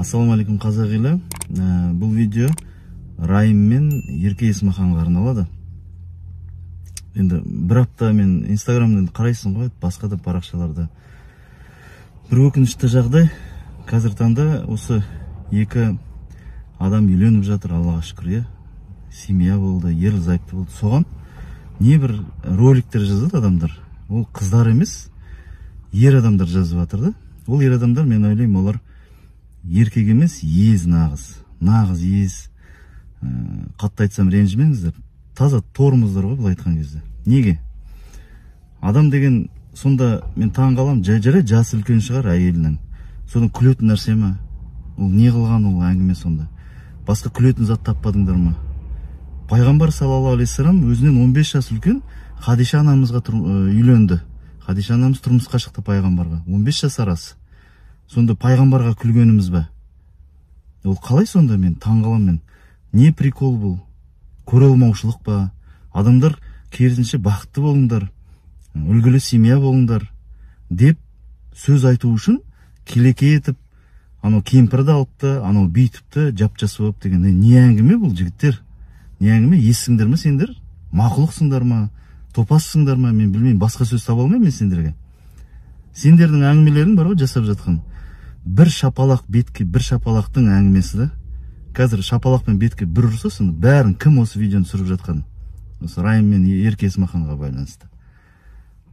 Ассалаумалейкум қазақ елі. Бұл видео Райым мен Ерке Есмаханға арналады. Енді бір апта мен инстаграмдан қарайсың ғой, басқа да парақшаларда. Бір өкінішті жағдай, қазір таңда осы екі адам үйленіп жатыр, Аллаға шүкір. Семья болды, ерлі-зайыпты болды. Соған не бір роликтер жазады адамдар. Ол қыздар емес, ер адамдар жазып жатыр да. Ол ер адамдар, мен ойлаймын, олар еркек емес, ез нағыз ез. Қатты айтсам ренжімеңіздер. Таза тормыздар ғой, бұл айтқан кезде. Неге? Адам деген сонда мен таң қалам, жарай жасы үлкен шығар әйелінің. Содан күлетін нәрсе ме? Ол не қылған ол әңгіме сонда? Басқа күлетін зат таппадыңдар ма? Пайғамбар саллаллаху алейхи вассалам өзінен 15 жас үлкен Хадиша анамызға үйленді. Хадиша анамыз тұрмысқа шықты пайғамбарға. 15 жас арасы. Сонда пайғамбарға күлгеніміз бе? Ол қалай сонда? Мен таң қалам мен. Не прикол бұл? Көре алмаушылық па? Адамдар керісінше бақытты болыңдар, үлгілі семья болыңдар деп сөз айту үшін келеке етіп, анау кемпірді алыпты, анау бүйтіпті, жап-жас болып деген. Не әңгіме бұл жігіттер? Не әңгіме? Ессіңдер ме сендер? Мақұлықсыңдар ма? Топассыңдар ма? Мен білмеймін, басқа сөз таба алмаймын мен сендерге. Сендердің әңгімелерің бар ғой жасап жатқан. Бір шапалақ бетке, бір шапалақтың әңгімесі да. Қазір шапалақпен бетке бір ұрсасын, бәрін кім осы видеоны түсіріп жатқан? Осы Райым мен Ерке Есмаханға байланысты.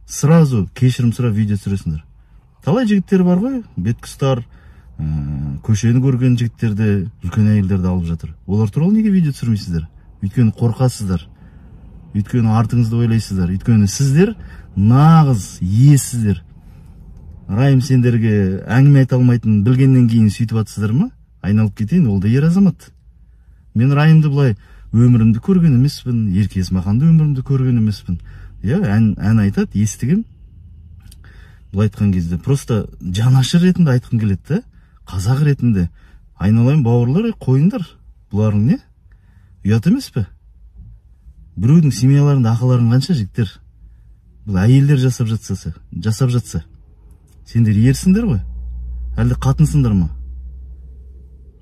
Сразу кешірім сұрап видео түсіресіңдер. Талай жігіттер бар ғой, беткүстар, көшені көрген жігіттерді, үлкен әйелдерді алып жатыр. Олар туралы неге видео түсірмейсіздер? Өйткені қорқасыздар. Өйткені артыңызды ойлайсыздар. Өйткені сіздер нағыз иесіздер. Райым сендерге әңгіме айта алмайтын білгеннен кейін сөйтіп атсыздар ма? Айналып кетейін, ол да ер азамат. Мен Райымды былай өмірімді көрген емеспін, Ерке Есмаханды өмірімді көрген емеспін. Ән айтады, естігім. Бұл айтқан кезде просто жанашыр ретінде айтқым келеді да, қазақ ретінде. Айналайын бауырлар, қойыңдар. Бұларың не? Ұят емес пе? Біреудің семьяларында ақыларың қанша жігіттер? Бұл әйелдер жасап жатса. Сендер ерсіңдер ғой? Әлде қатынсыңдар ма?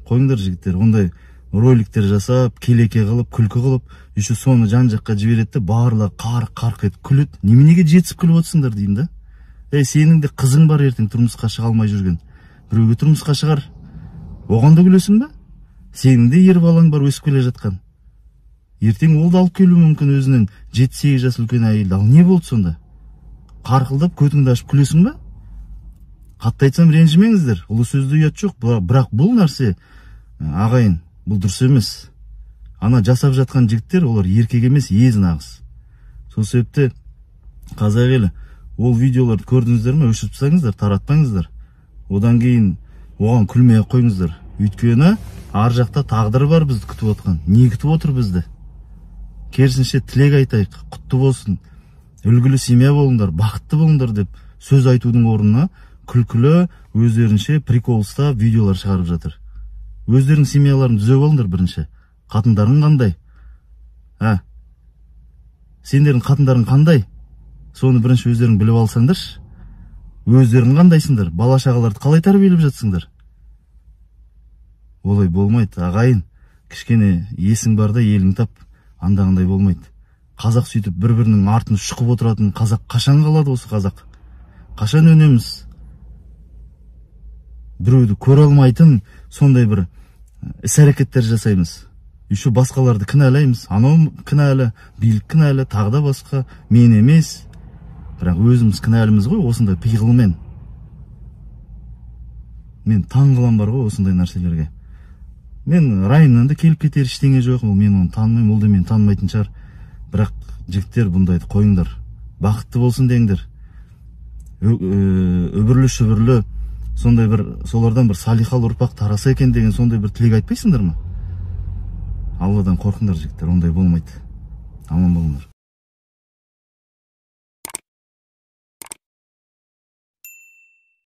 Қойыңдар жігіттер, ондай роликтер жасап, келеке қылып, күлкі қылып, еще соны жан жаққа жібереді, барлығы қарқ етіп күледі. Неменеге жетісіп күліп отырсыңдар деймін да? Сенің де қызың бар ертең тұрмысқа шыға алмай жүрген. Біреуге тұрмысқа шығар. Оған да күлесің бе? Сенің де ер балаң бар өсіп келе жатқан. Ертең ол да алып келуі мүмкін өзінен 7-8 жас үлкен әйелді. Ал не болды сонда? Қарқылдап көтіңді ашып күлесің бе? Қатты айтсам ренжімеңіздер. Ұлы сөзді ұят жоқ. Бірақ бұл нәрсе, ағайын, бұл дұрыс емес. Ана жасап жатқан жігіттер, олар еркек емес, ез нағыз. Сол себепті қазақ елі, ол видеоларды көрдіңіздер ме? Өшіріп тастаңыздар, таратпаңыздар. Одан кейін оған күлмей қойыңыздар. Өйткені ар жақта тағдыр бар бізді күтіп отқан. Не күтіп отыр бізді? Керісінше тілек айтайық, құтты болсын, үлгілі семья болыңдар, бақытты болыңдар деп сөз айтудың орнына күлкілі, өздерінше прикол ұстап видеолар шығарып жатыр. Өздерінің семьяларын түзеп алыңдар бірінші. Қатындарың қандай? Сендердің қатындарың қандай? Соны бірінші өздерің біліп алсаңдаршы. Өздерің қандайсыңдар? Бала шағаларды қалай тәрбиелеп жатсыңдар? Олай болмайды, ағайын. Кішкене есің барда елің тап, андағандай болмайды. Қазақ сөйтіп бір-бірінің артын шұқып отыратын қазақ қашан қалады осы қазақ? Қашан өнеміз? Біреуді көре алмайтын сондай бір іс-әрекеттер жасаймыз. Еще басқаларды кінәлаймыз. Анау кінәлі, билік кінәлі, тағы да басқа, мен емес. Бірақ өзіміз кінәліміз ғой осындай пиғылмен. Мен таң қалам бар ғой осындай нәрселерге. Мен Райымнан да келіп кетер ештеңе жоқ. Мен оны танымаймын, ол да мені танымайтын шығар. Бірақ жігіттер бұндайды қойыңдар. Бақытты болсын деңдер. Үбірлі-шүбірлі сондай бір, солардан бір салихал ұрпақ тараса екен деген сондай бір тілек айтпайсыңдар ма? Алладан қорқыңдар жігіттер, ондай болмайды. Аман болыңдар.